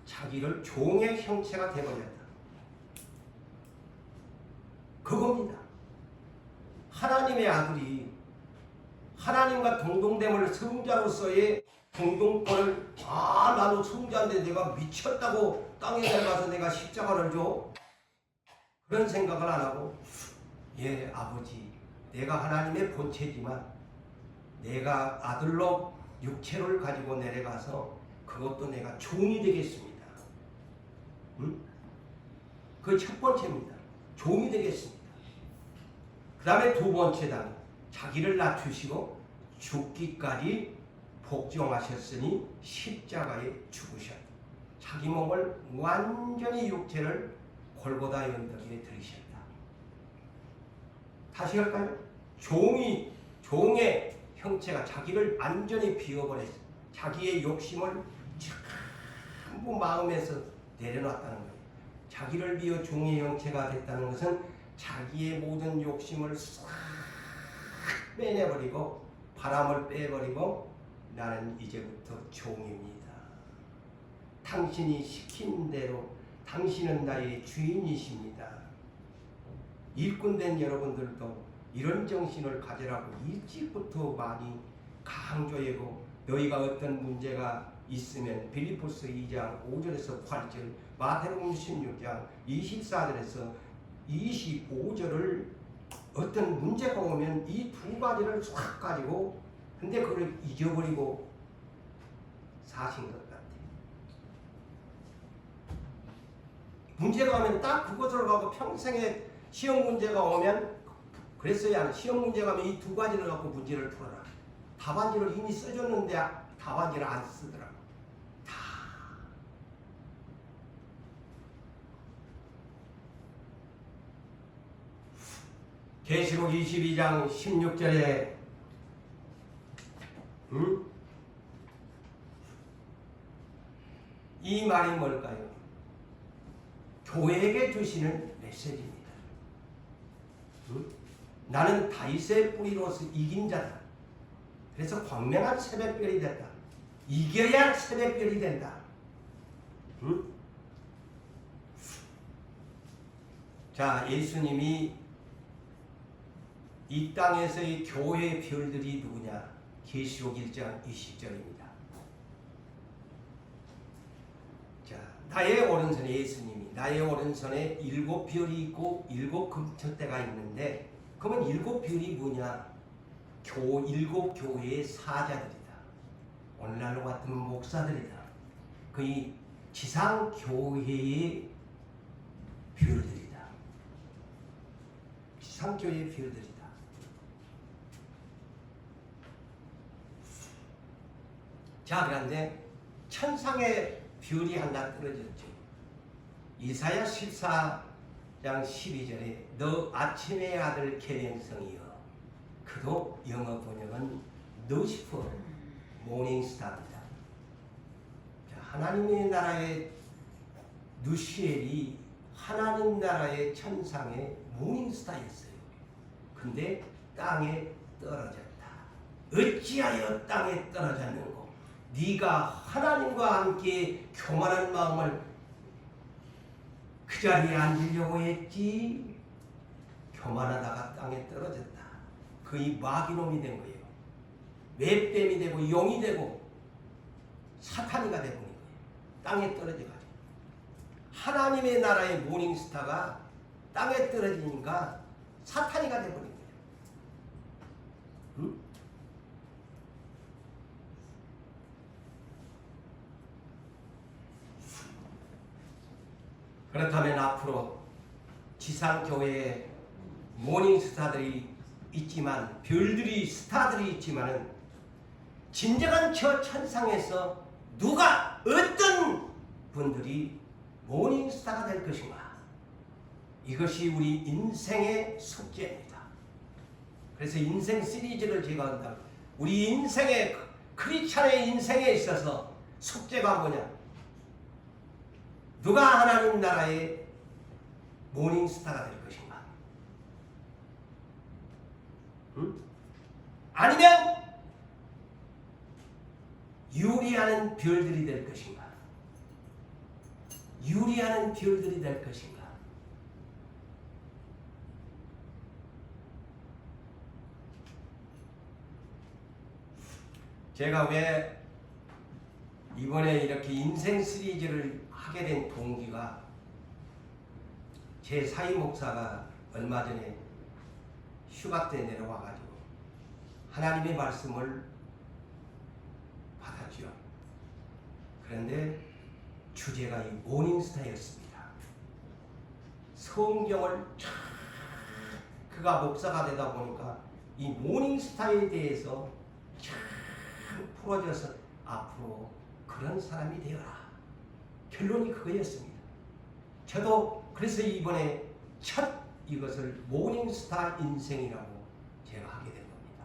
자기를 종의 형체가 되어버렸다. 그겁니다. 하나님의 아들이 하나님과 동동됨을 성자로서의 동동권을 나도 성자인데 내가 미쳤다고 땅에 내려가서 내가 십자가를 줘? 그런 생각을 안 하고 예 아버지 내가 하나님의 본체지만 내가 아들로 육체를 가지고 내려가서 그것도 내가 종이 되겠습니다. 응? 그 첫 번째입니다. 종이 되겠습니다. 그 다음에 두 번째다. 자기를 낮추시고 죽기까지 복종하셨으니 십자가에 죽으셨다. 자기 몸을 완전히 육체를 골고다 언덕에 들이셨다. 다시 할까요? 종의 형체가 자기를 완전히 비워버렸어. 자기의 욕심을 전부 마음에서 내려놨다는 거예요. 자기를 비워 종의 형체가 됐다는 것은 자기의 모든 욕심을 싹 빼내버리고 바람을 빼버리고 나는 이제부터 종입니다. 당신이 시킨 대로 당신은 나의 주인이십니다. 일꾼된 여러분들도 이런 정신을 가지라고 일찍부터 많이 강조하고 너희가 어떤 문제가 있으면 빌립보서 2장 5절에서 8절 마태복음 16장 24절에서 25절을 어떤 문제가 오면 이 두 가지를 싹 가지고 근데 그걸 잊어버리고 사신 것 같아요. 문제가 오면 딱 그것을 가고 평생에 시험 문제가 오면 그랬어야 시험 문제가 오면 이 두 가지를 갖고 문제를 풀어라. 답안지를 이미 써줬는데 답안지를 안 쓰더라고. 다. 계시록 22장 16절에 이 말이 뭘까요? 교회에게 주시는 메시지입니다. 나는 다윗의 뿌리로서 이긴 자다. 그래서 광명한 새벽별이 됐다. 이겨야 새벽별이 된다. 자, 예수님이 이 땅에서의 교회의 별들이 누구냐? 계시록 1장 20절입니다. 자, 나의 오른손에 예수님이 나의 오른손에 7별이 있고 7 금천대가 있는데 그러면 7별이 뭐냐? 7 교회의 사자들이다. 오늘날로 같으면 목사들이다. 거의 지상 교회의 별들이다. 지상 교회의 별들이다. 자, 그런데 천상의 별이 하나 떨어졌죠. 이사야 14장 12절에 너 아침의 아들 계명성이여. 그도 영어 번역은 루시퍼 모닝스타입니다. 하나님의 나라의 누시엘이 하나님 나라의 천상의 모닝스타였어요. 근데 땅에 떨어졌다. 어찌하여 땅에 떨어졌는고? 네가 하나님과 함께 교만한 마음을 그 자리에 앉으려고 했지. 교만하다가 땅에 떨어졌다. 거의 마귀놈이 된 거예요. 맷뱀이 되고 용이 되고 사탄이가 되고 있는 거예요. 땅에 떨어져가지고. 하나님의 나라의 모닝스타가 땅에 떨어지니까 사탄이가 되버린 거예요. 응? 그렇다면 앞으로 지상교회에 모닝스타들이 있지만 별들이 스타들이 있지만은 진정한 저 천상에서 누가 어떤 분들이 모닝스타가 될 것인가? 이것이 우리 인생의 숙제입니다. 그래서 인생 시리즈를 제가 한다. 우리 인생의 크리스찬의 인생에 있어서 숙제가 뭐냐? 누가 하나님 나라의 모닝스타가 될 것인가? 아니면 유리하는 별들이 될 것인가? 유리하는 별들이 될 것인가? 제가 왜 이번에 이렇게 인생 시리즈를 하게 된 동기가 제 사위 목사가 얼마 전에 휴가 때 내려와가지고 하나님의 말씀을 받았죠. 그런데 주제가 이 모닝스타였습니다. 성경을 쫙 그가 목사가 되다 보니까 이 모닝스타에 대해서 쫙 풀어져서 앞으로 그런 사람이 되어라. 결론이 그거였습니다. 저도 그래서 이번에 첫 이것을 모닝스타 인생이라고 제가 하게 된 겁니다.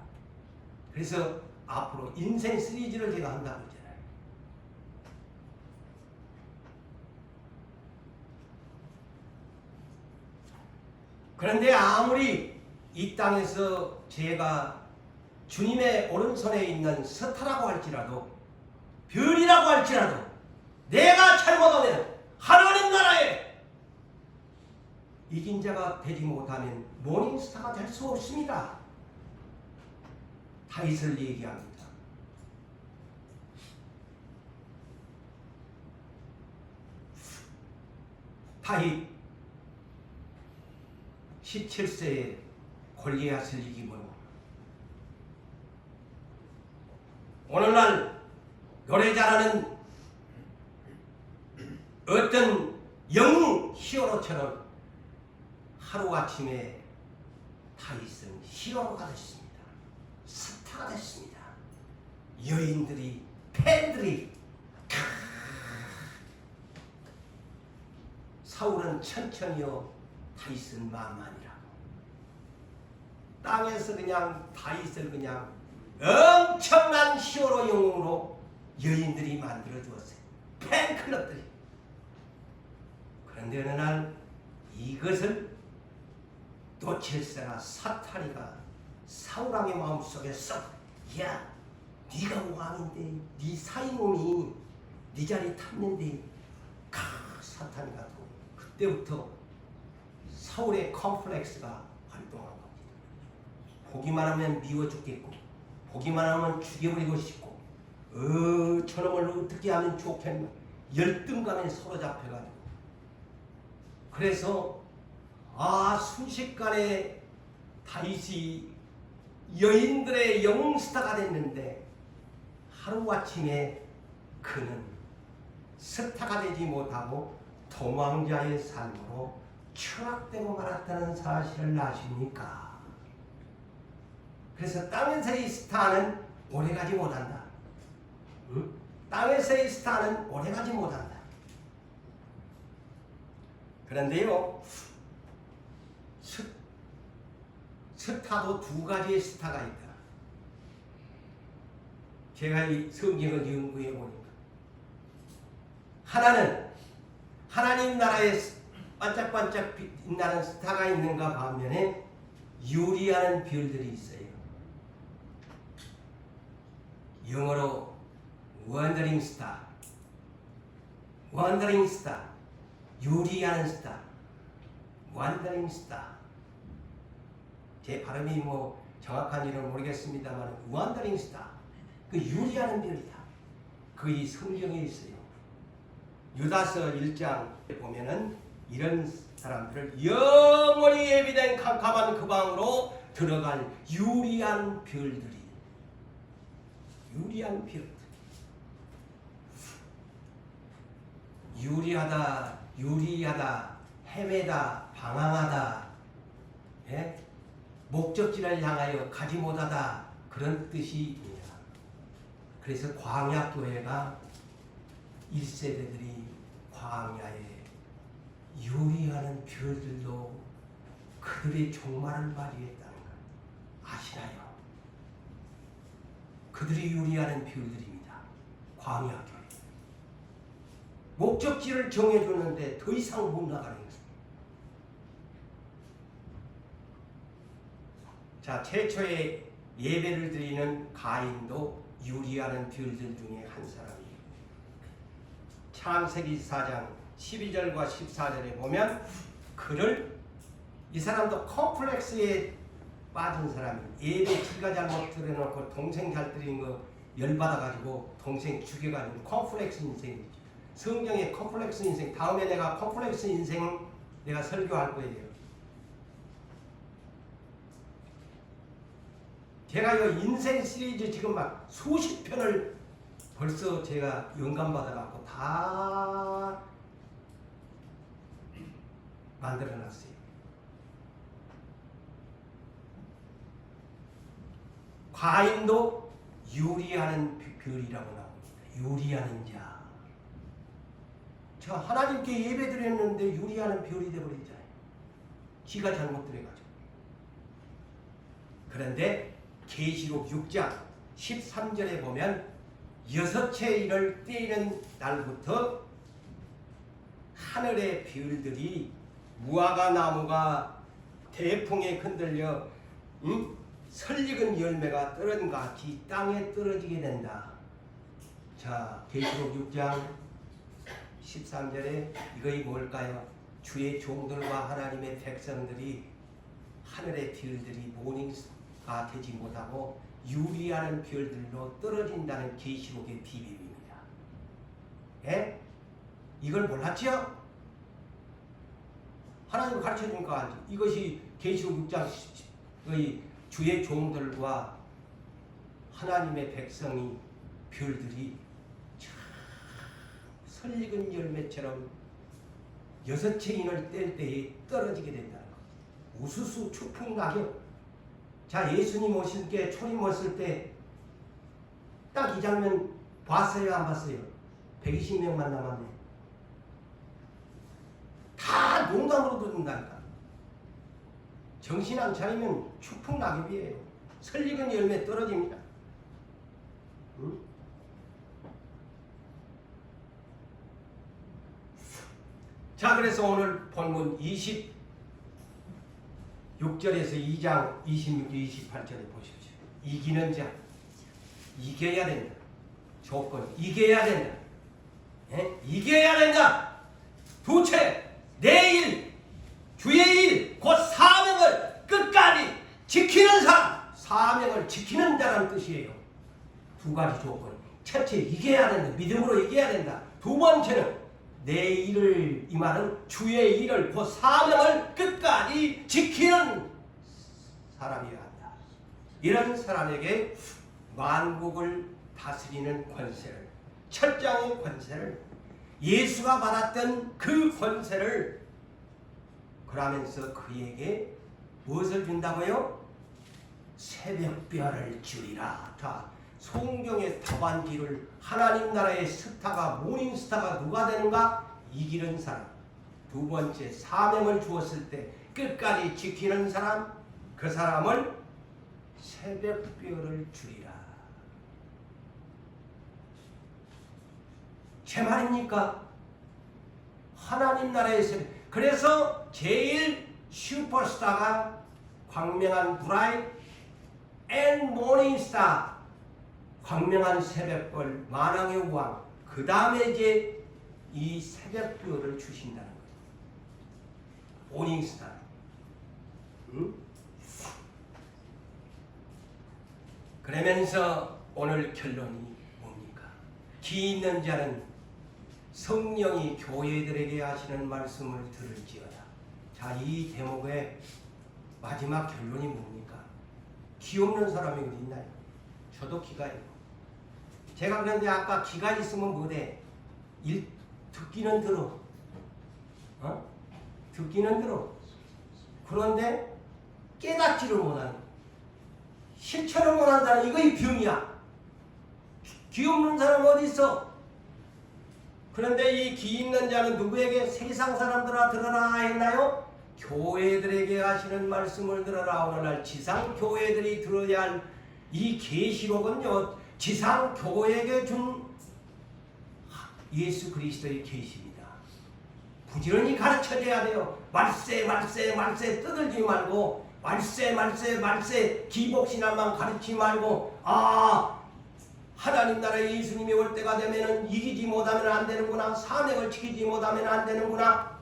그래서 앞으로 인생 시리즈를 제가 한다고 했잖아요. 그런데 아무리 이 땅에서 제가 주님의 오른손에 있는 스타라고 할지라도 별이라고 할지라도 내가 잘못하면 하나님 나라에 이긴 자가 되지 못하면 모닝스타가 될 수 없습니다. 다윗을 얘기합니다. 다윗 17세에 골리앗을 이기고 오늘날 노래 잘하는 어떤 영웅 히어로처럼 하루아침에 다윗은 히어로가 됐습니다. 스타가 됐습니다. 여인들이 팬들이 사울은 천천히요 다윗은 만만이라고 땅에서 그냥 다윗을 그냥 엄청난 히어로 영웅으로 여인들이 만들어 주었어요. 팬클럽들이. 그런데 어느 날 이것을 놓칠세라 사탄이가 사울왕의 마음속에 썩 야 네가 왕인데 네 사이몸이 네 자리 탔는데 사탄이가 또 그때부터 사울의 컴플렉스가 활동한 겁니다. 보기만 하면 미워 죽겠고 보기만 하면 죽여버리고 싶고 저놈을 어떻게 하면 좋겠나 열등감에 서로 잡혀가지고 그래서 순식간에 다윗이 여인들의 영웅스타가 됐는데 하루아침에 그는 스타가 되지 못하고 도망자의 삶으로 추락되고 말았다는 사실을 아십니까? 그래서 땅에서의 스타는 오래가지 못한다. 응? 땅에서의 스타는 오래가지 못한다. 그런데요, 스타도 두 가지의 스타가 있다. 제가 이 성경을 연구해 보니까 하나는 하나님 나라에 반짝반짝 빛나는 스타가 있는가 반면에 유리하는 별들이 있어요. 영어로 wandering star, wandering star, 유리하는 스타, wandering star. 제 발음이 뭐 정확한 일은 모르겠습니다만 wandering star, 그 유리하는 별이다. 그 이 성경에 있어요. 유다서 1장 보면은 이런 사람들을 영원히 예비된 캄캄한 그 방으로 들어갈 유리한 별들이, 유리한 별들. 유리하다, 유리하다, 헤매다, 방황하다, 예? 목적지를 향하여 가지 못하다, 그런 뜻입니다. 그래서 광야교회가 1세대들이 광야에 유리하는 별들로 그들의 종말을 발휘했다는 것 아시나요? 그들이 유리하는 별들입니다. 광야교회. 목적지를 정해주는데 더 이상 못 나가는 것입니다. 자, 최초의 예배를 드리는 가인도 유리하는 별들 중에 한 사람이에요. 창세기 4장 12절과 14절에 보면 그를, 이 사람도 컴플렉스에 빠진 사람이, 예배 지가 잘못 드려놓고 동생 잘 드린 거 열받아가지고 동생 죽여가지고 컴플렉스 인생이죠. 성경의 컴플렉스 인생. 다음에 내가 컴플렉스 인생 내가 설교할 거예요. 제가 이 인생 시리즈 지금 막 수십 편을 벌써 제가 영감받아갖고 다 만들어놨어요. 과인도 유리하는 별이라고 나옵니다. 유리하는 자. 저 하나님께 예배 드렸는데 유리하는 별이 되어버리잖아요. 지가 잘못 들어가지고. 그런데 계시록 6장 13절에 보면 여섯째 인을 떼는 날부터 하늘의 별들이 무화과 나무가 대풍에 흔들려 설익은 열매가 떨어진 것 같이 땅에 떨어지게 된다. 자, 계시록 6장 13절에 이것이 뭘까요? 주의 종들과 하나님의 백성들이 하늘의 별들이 모닝가 되지 못하고 유리하는 별들로 떨어진다는 계시록의 비밀입니다. 예? 이걸 몰랐죠? 하나님 가르쳐주니까 이것이 계시록 6장의 주의 종들과 하나님의 백성이 별들이 참 설익은 열매처럼 여섯째 인을 뗄 때에 떨어지게 된다는 것. 우수수 추풍 낙엽. 자, 예수님 오실 때 초림 왔을 때 딱 이 장면 봤어요, 안 봤어요? 120명만 남았네. 다 농담으로 듣는다니까. 정신 안 차리면 추풍 낙엽이에요. 설익은 열매 떨어집니다. 응? 자, 그래서 오늘 본문 26절에서 2장 26, 28절에 보십시오. 이기는 자, 이겨야 된다. 조건, 이겨야 된다. 예? 이겨야 된다. 두째, 내일, 주의 일, 곧 사명을 끝까지 지키는 사람, 사명을 지키는 자라는 뜻이에요. 두 가지 조건. 첫째, 이겨야 된다. 믿음으로 이겨야 된다. 두 번째는 내 일을, 이 말은 주의 일을, 그 사명을 끝까지 지키는 사람이어야 한다. 이런 사람에게 만국을 다스리는 권세를, 철장의 권세를, 예수가 받았던 그 권세를, 그러면서 그에게 무엇을 준다고요? 새벽별을 주리라. 자, 성경의 답안지를 하나님 나라의 스타가, 모닝스타가 누가 되는가? 이기는 사람. 두 번째, 사명을 주었을 때 끝까지 지키는 사람, 그 사람을 새벽별을 주리라. 제 말입니까? 하나님 나라의 새벽. 그래서 제일 슈퍼스타가 광명한 브라이트 앤 모닝스타, 광명한 새벽별, 만왕의 왕. 그 다음에 이제 이 새벽별을 주신다는 거예요. 모닝스타. 응? 그러면서 오늘 결론이 뭡니까? 기 있는 자는 성령이 교회들에게 하시는 말씀을 들을지어다. 자, 이 대목의 마지막 결론이 뭡니까? 기 없는 사람이 어디 있나요? 저도 기가 있고. 제가 그런데 아까 기가 있으면 뭐래? 듣기는 들어. 듣기는 들어. 그런데 깨닫지를 못하는, 실천을 못한다는, 이거 이 병이야. 기 없는 사람 어디 있어? 그런데 이 기 있는 자는 누구에게? 세상 사람들아 들어라 했나요? 교회들에게 하시는 말씀을 들어라. 오늘날 지상 교회들이 들어야 할 이 계시록은요, 지상 교회에게 준 예수 그리스도의 계시입니다. 부지런히 가르쳐줘야 돼요. 말세 떠들지 말고, 말세 기복신앙만 가르치지 말고, 하나님 나라에 예수님이 올 때가 되면은 이기지 못하면 안 되는구나. 사명을 지키지 못하면 안 되는구나.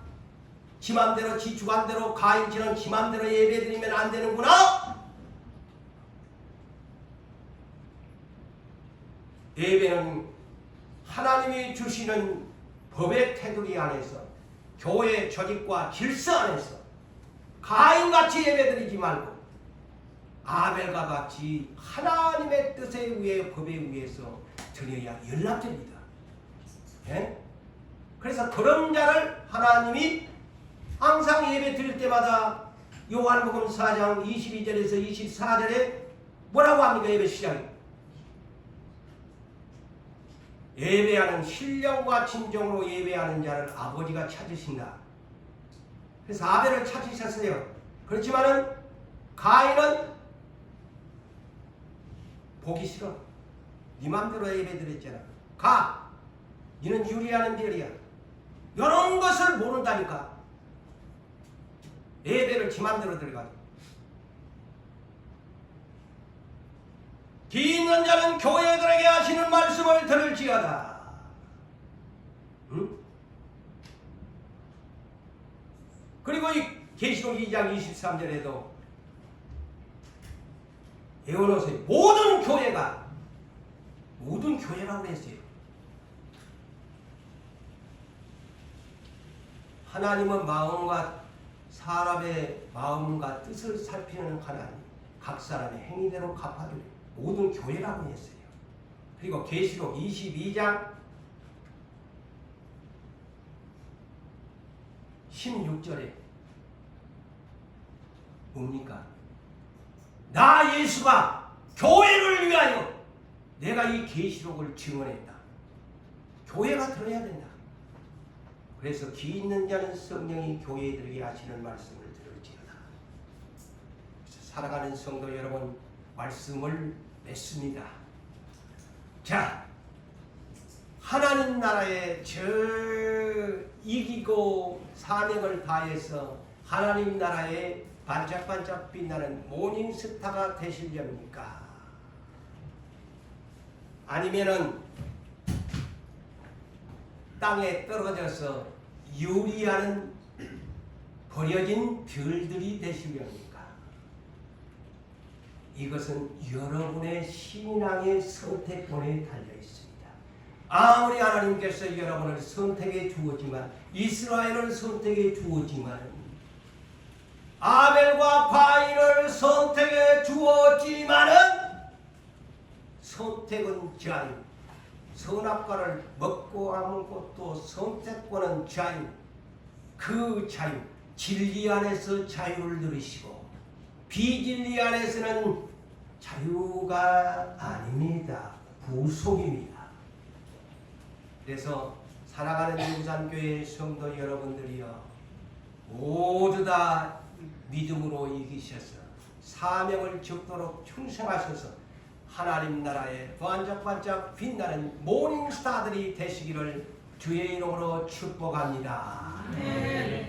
지 맘대로, 지 주관대로, 가인처럼 지 맘대로 예배드리면 안 되는구나. 예배는 하나님이 주시는 법의 테두리 안에서, 교회 조직과 질서 안에서 가인같이 예배드리지 말고 아벨과 같이 하나님의 뜻에 의해 법에 의해서 드려야 연락됩니다. 예? 그래서 그런 자를 하나님이 항상 예배 드릴 때마다 요한복음 4장 22절에서 24절에 뭐라고 합니까? 예배 시작이 예배하는 신령과 진정으로 예배하는 자를 아버지가 찾으신다. 그래서 아벨을 찾으셨어요. 그렇지만은 가인은 보기 싫어. 네 맘대로 예배 드렸잖아. 가. 너는 유리하는 별이야. 이런 것을 모른다니까. 예배를 지 맘대로 들어가고. 귀 있는 자는 교회들에게 하시는 말씀을 들을지어다. 응? 그리고 이 계시록 2장 23절에도 에오노스의 모든 교회라고 했어요. 하나님은 마음과 사람의 마음과 뜻을 살피는 하나님, 각 사람의 행위대로 갚아주는 모든 교회라고 했어요. 그리고 계시록 22장 16절에 뭡니까? 나 예수가 교회를 위하여 내가 이 계시록을 증언했다. 교회가 들어야 된다. 그래서 귀 있는 자는 성령이 교회들에게 하시는 말씀을 들을지어다. 살아가는 성도 여러분, 말씀을 맺습니다. 자, 하나님 나라에 저 이기고 사명을 다해서 하나님 나라에 반짝반짝 빛나는 모닝스타가 되시렵니까? 아니면은 땅에 떨어져서 유리하는 버려진 별들이 되시렵니까? 이것은 여러분의 신앙의 선택권에 달려 있습니다. 아무리 하나님께서 여러분을 선택해 주었지만, 이스라엘을 선택해 주었지만, 아벨과 가인을 선택해 주었지만은 선택은 자유. 선악과를 먹고 안 것도 선택권은 자유. 그 자유, 진리 안에서 자유를 누리시고 비진리 안에서는 자유가 아닙니다. 구속입니다. 그래서 살아가는 유산교회 성도 여러분들이여, 모두 다 믿음으로 이기셔서 사명을 적도록 충성하셔서 하나님 나라에 반짝반짝 빛나는 모닝스타들이 되시기를 주의 이름으로 축복합니다. 네.